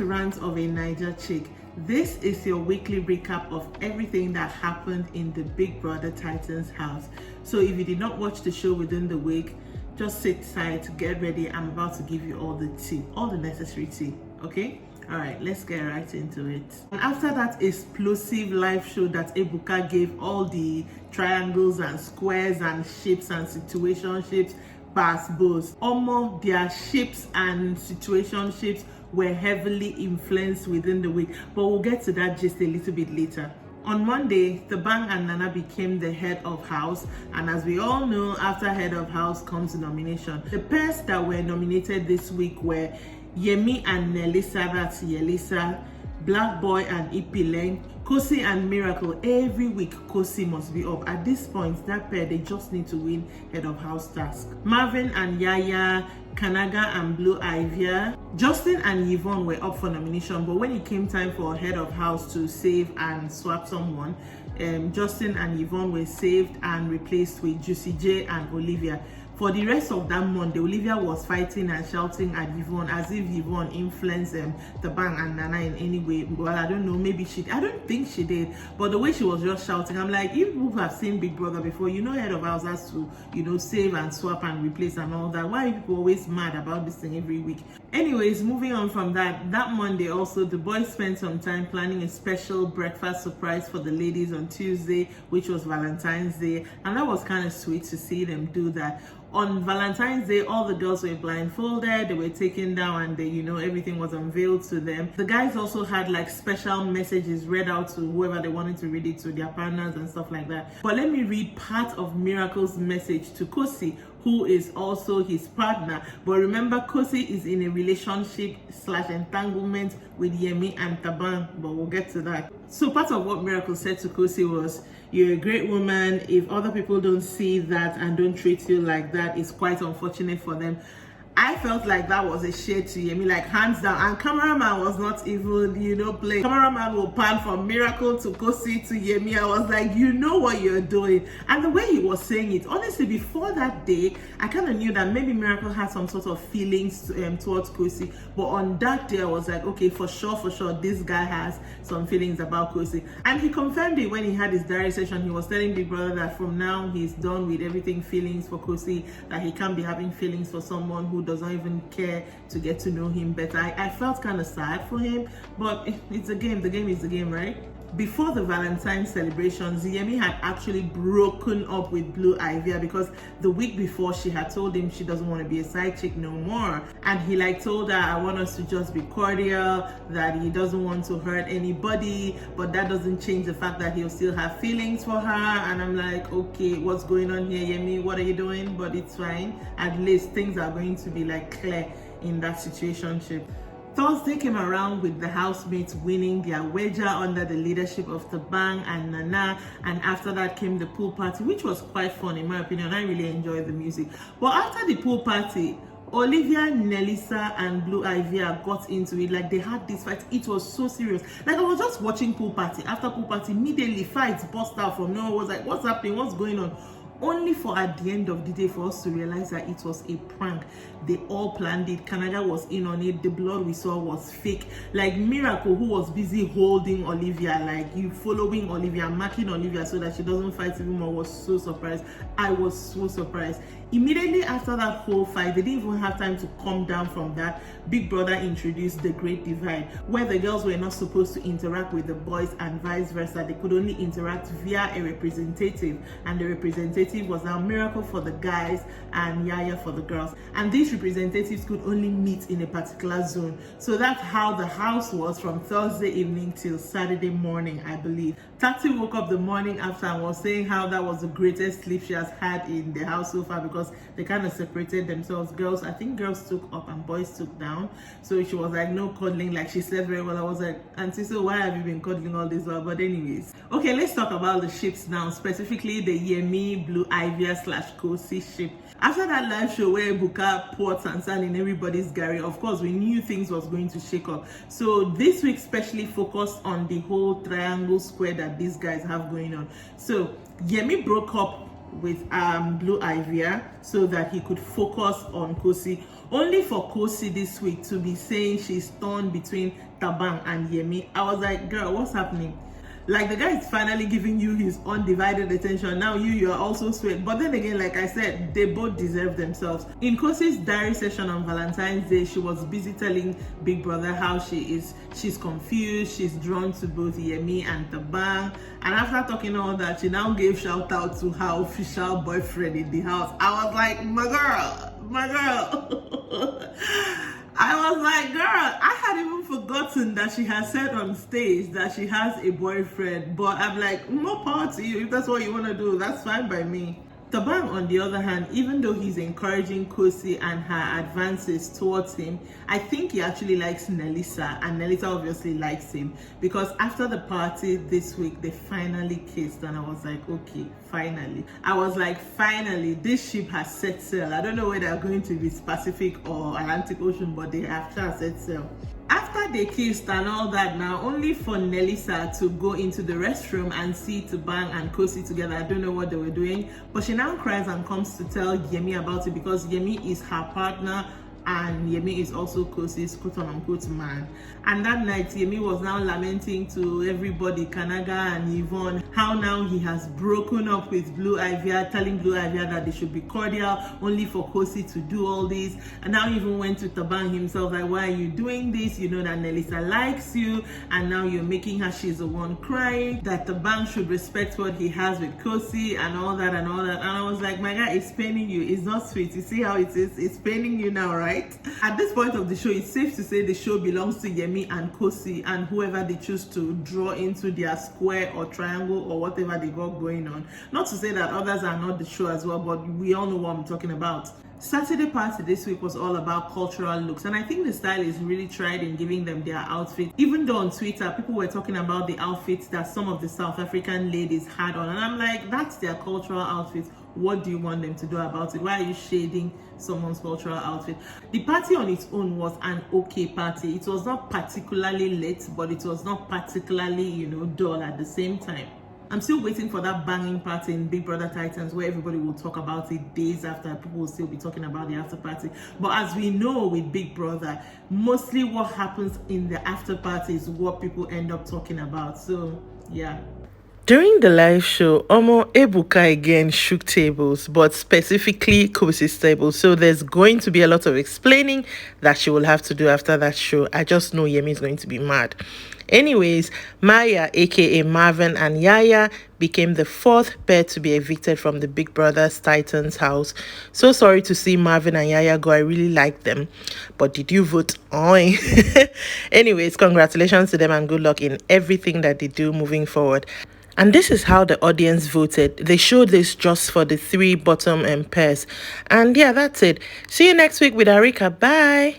Rants of a Naija Chic. This is your weekly recap of everything that happened in the Big Brother Titans house. So if you did not watch the show within the week, just sit tight, get ready. I'm about to give you all the tea, all the necessary tea, okay? All right, let's get right into it. And after that explosive live show that Ebuka gave all the triangles and squares and shapes and situationships, pass both. Almost their shapes and situationships were heavily influenced within the week, but we'll get to that just a little bit later. On Monday, Thabang and Nana became the head of house, and as we all know, after head of house comes nomination. The pairs that were nominated this week were Yemi and Nelisa, that's Yelisa, Black Boy and Ipileng, Khosi and Miracle. Every week Khosi must be up. At this point, that pair, they just need to win head of house task. Marvin and Yaya, Kanaga and Blue Ivia, Justin and Yvonne were up for nomination, but when it came time for head of house to save and swap someone, Justin and Yvonne were saved and replaced with Juicy J and Olivia. For the rest of that Monday, Olivia was fighting and shouting at Yvonne as if Yvonne influenced Thabang and Nana in any way. Well, I don't know, maybe I don't think she did, but the way she was just shouting, I'm like, if you have seen Big Brother before, you know head of house has to, save and swap and replace and all that. Why are people always mad about this thing every week? Anyways, moving on from that Monday also, the boys spent some time planning a special breakfast surprise for the ladies on Tuesday, which was Valentine's Day, and that was kind of sweet to see them do that. On Valentine's Day, all the girls were blindfolded, they were taken down, and they, everything was unveiled to them. The guys also had like special messages read out to whoever they wanted to read it to, their partners and stuff like that. But let me read part of Miracle's message to Khosi, who is also his partner. But remember, Khosi is in a relationship / entanglement with Yemi and Thabang, but we'll get to that. So part of what Miracle said to Khosi was, "You're a great woman. If other people don't see that and don't treat you like that, it's quite unfortunate for them." I felt like that was a shade to Yemi, like hands down. And cameraman was not even, playing. Cameraman will pan from Miracle to Khosi to Yemi. I was like, you know what you're doing. And the way he was saying it, honestly, before that day, I kind of knew that maybe Miracle had some sort of feelings towards Khosi. But on that day, I was like, okay, for sure, this guy has some feelings about Khosi. And he confirmed it when he had his diary session. He was telling Big Brother that from now, he's done with everything feelings for Khosi, that he can't be having feelings for someone who does not even care to get to know him better. I felt kind of sad for him, but it's a game. The game is the game, right? Before the Valentine's celebrations, Yemi had actually broken up with Blue Ivia because the week before she had told him she doesn't want to be a side chick no more. And he told her, I want us to just be cordial, that he doesn't want to hurt anybody, but that doesn't change the fact that he'll still have feelings for her. And I'm like, okay, what's going on here, Yemi? What are you doing? But it's fine. At least things are going to be clear in that situationship. Thursday came around with the housemates winning their wager under the leadership of Thabang and Nana, and after that came the pool party, which was quite fun in my opinion. I really enjoyed the music. But after the pool party, Olivia, Nelisa, and Blue Ivia got into it. They had this fight. It was so serious. I was just watching pool party. After pool party, immediately fights burst out from nowhere. I was like, what's happening? What's going on? Only for at the end of the day for us to realize that it was a prank. They all planned it. Canada was in on it. The blood we saw was fake. Miracle, who was busy holding Olivia, you following Olivia, marking Olivia so that she doesn't fight even more, was so surprised. I was so surprised. Immediately after that whole fight, they didn't even have time to calm down from that. Big Brother introduced the Great Divide, where the girls were not supposed to interact with the boys and vice versa. They could only interact via a representative, and the representative was now Miracle for the guys and Yaya for the girls. And these representatives could only meet in a particular zone. So that's how the house was from Thursday evening till Saturday morning, I believe. Tati woke up the morning after and was saying how that was the greatest sleep she has had in the house so far, because they kind of separated themselves. I think girls took up and boys took down. So she was like, no cuddling, she slept very well. I was like, Auntie, so why have you been cuddling all this while? But anyways, okay, let's talk about the ships now, specifically the Yemi, Blue Ivia / Khosi ship. After that live show where Buka poured Sansan in everybody's Gary, of course, we knew things was going to shake up. So this week specially focused on the whole triangle square that these guys have going on. So Yemi broke up with Blue Ivia so that he could focus on Khosi. Only for Khosi this week to be saying she's torn between Thabang and Yemi. I was like, girl, what's happening? Like, the guy is finally giving you his undivided attention. Now you are also sweet. But then again, like I said, they both deserve themselves. In Khosi's diary session on Valentine's Day, she was busy telling Big Brother how she's confused, she's drawn to both Yemi and Thabang. And after talking all that, she now gave shout out to her official boyfriend in the house. I was like, my girl. I was like, girl, I had even forgotten that she has said on stage that she has a boyfriend. But I'm like, more power to you. If that's what you want to do, that's fine by me. Thabang, on the other hand, even though he's encouraging Khosi and her advances towards him, I think he actually likes Nelisa, and Nelisa obviously likes him, because after the party this week, they finally kissed, and I was like, okay, finally. I was like, finally, this ship has set sail. I don't know whether they're going to be Pacific or Atlantic Ocean, but they have set sail. After they kissed and all that, now only for Nelisa to go into the restroom and see Thabang and Khosi together. I don't know what they were doing, but she now cries and comes to tell Yemi about it, because Yemi is her partner and Yemi is also Khosi's quote-unquote man. And that night, Yemi was now lamenting to everybody, Kanaga and Yvonne, how now he has broken up with Blue Ivia, telling Blue Ivia that they should be cordial, only for Khosi to do all this. And now even went to Thabang himself, like, why are you doing this? You know that Nelisa likes you, and now you're making her, she's the one crying, that Thabang should respect what he has with Khosi and all that and all that. And I was like, my guy, it's paining you. It's not sweet. You see how it is? It's paining you now, right? At this point of the show, it's safe to say the show belongs to Yemi and Khosi and whoever they choose to draw into their square or triangle or whatever they got going on. Not to say that others are not the show as well, but we all know what I'm talking about. Saturday party this week was all about cultural looks, and I think the style is really tried in giving them their outfit. Even though on Twitter people were talking about the outfits that some of the South African ladies had on, and I'm like, that's their cultural outfit. What do you want them to do about it? Why are you shading someone's cultural outfit? The party on its own was an okay party. It was not particularly lit, but it was not particularly, dull at the same time. I'm still waiting for that banging party in Big Brother Titans where everybody will talk about it days after. People will still be talking about the after party. But as we know with Big Brother, mostly what happens in the after party is what people end up talking about. So, yeah. During the live show, Ebuka again shook tables, but specifically Khosi's table. So there's going to be a lot of explaining that she will have to do after that show. I just know Yemi is going to be mad. Anyways, Maya, aka Marvin, and Yaya became the fourth pair to be evicted from the Big Brother's Titans house. So sorry to see Marvin and Yaya go. I really like them. But did you vote? Oi. Anyways, congratulations to them and good luck in everything that they do moving forward. And this is how the audience voted. They showed this just for the 3 bottom pairs. And yeah, that's it. See you next week with our recap. Bye.